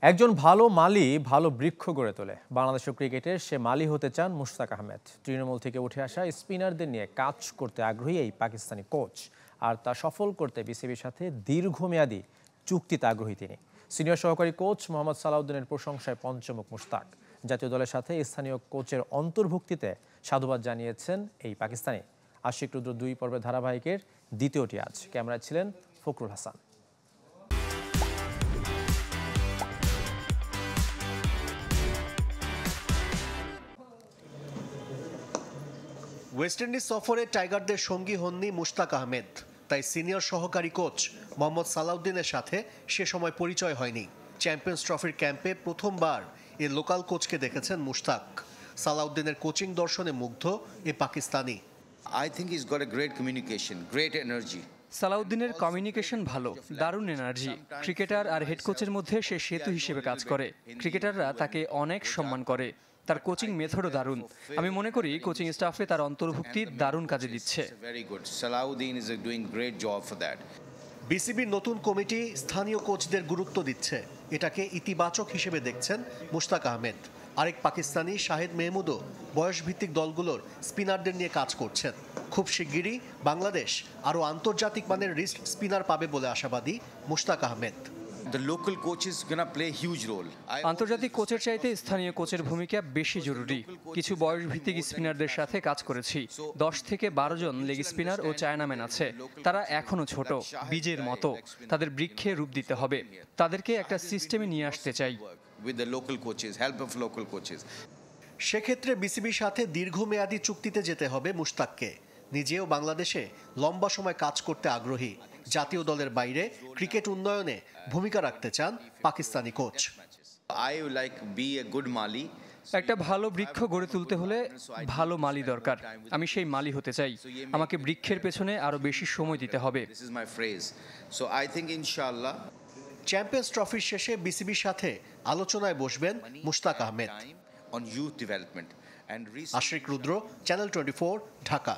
একজন ভালো মালি ভালো বৃক্ষ গড়ে তোলে। বাংলাদেশের ক্রিকেটের সে মালি হতে চান মুশতাক আহমেদ। তৃণমূল থেকে উঠে আসা স্পিনারদের নিয়ে কাজ করতে আগ্রহী এই পাকিস্তানি কোচ। আর তা সফল করতে বিসিবির সাথে দীর্ঘমেয়াদী চুক্তিতে আগ্রহী তিনি। সিনিয়র সহকারী কোচ মোহাম্মদ সালাউদ্দিনের প্রশংসায় পঞ্চমুখ মুশতাক। জাতীয় দলের সাথে স্থানীয় কোচের অন্তর্ভুক্তিতে সাধুবাদ জানিয়েছেন এই পাকিস্তানি। আশিক রুদ্র 2 পর্বের ধারাবাহিকের দ্বিতীয়টি আজ। ক্যামেরায় ছিলেন ফখরুল হাসান। ওয়েস্ট ইন্ডিজ সফরে টাইগারদের সঙ্গী হননি মুশতাক আহমেদ, তাই সিনিয়র সহকারী কোচ মোহাম্মদ সালাউদ্দিনের সাথে সে সময় পরিচয় হয়নি। চ্যাম্পিয়ন্স ট্রফির ক্যাম্পে প্রথমবার এ লোকাল কোচকে দেখেছেন মুশতাক। সালাউদ্দিনের কোচিং দর্শনে মুগ্ধ এ Pakistani. I think he's got a great communication, great energy. সালাউদ্দিনের কমিউনিকেশন ভালো, দারুণ এনার্জি। ক্রিকেটার আর হেড কোচের মধ্যে সে সেতু হিসেবে কাজ করে। ক্রিকেটাররা তাকে অনেক সম্মান করে। তার কোচিং মেথডও দারুণ। আমি মনে করি কোচিং স্টাফে তার অন্তর্ভুক্তি দারুণ কাজে দিচ্ছে। বিসিবির নতুন কমিটি স্থানীয় কোচদের গুরুত্ব দিচ্ছে, এটাকে ইতিবাচক হিসেবে দেখছেন মুশতাক আহমেদ। আরেক পাকিস্তানি শাহেদ মেহমুদও বয়সভিত্তিক দলগুলোর স্পিনারদের নিয়ে কাজ করছেন। খুব শিগগিরই বাংলাদেশ আরও আন্তর্জাতিক মানের রিস্ট স্পিনার পাবে বলে আশাবাদী Mushtaq Ahmed. The local coach is going to play a huge role. আন্তর্জাতিক কোচের চাইতে স্থানীয় কোচের ভূমিকা বেশি জরুরি। কিছু বয়সভিত্তিক স্পিনারদের সাথে কাজ করেছি। 10 থেকে 12 জন লেগ স্পিনার ও চায়নাম্যান আছে। তারা এখনো ছোট, বীজের মতো। তাদের বৃক্ষে রূপ দিতে হবে। তাদেরকে একটা সিস্টেমে নিয়ে আসতে চাই। With the local coaches, help of local coaches. সেক্ষেত্রে বিসিবির সাথে দীর্ঘমেয়াদী চুক্তিতে যেতে হবে মুশতাককে। নিজেও বাংলাদেশে লম্বা সময় কাজ করতে আগ্রহী। জাতীয় দলের বাইরে ক্রিকেট উন্নয়নে ভূমিকা রাখতে চান Pakistani coach. I like be a good Mali. একটা ভালো বৃক্ষ গড়ে তুলতে হলে ভালো মালি দরকার। আমি সেই মালি হতে চাই। আমাকে বৃক্ষের পেছনে আরো বেশি সময় দিতে হবে। This is my phrase. So I think inshallah champions ট্রফির শেষে বিসিবির সাথে আলোচনায় বসবেন Mushtaq Ahmed. on youth development and Ashiq Rudra, channel 24, Dhaka.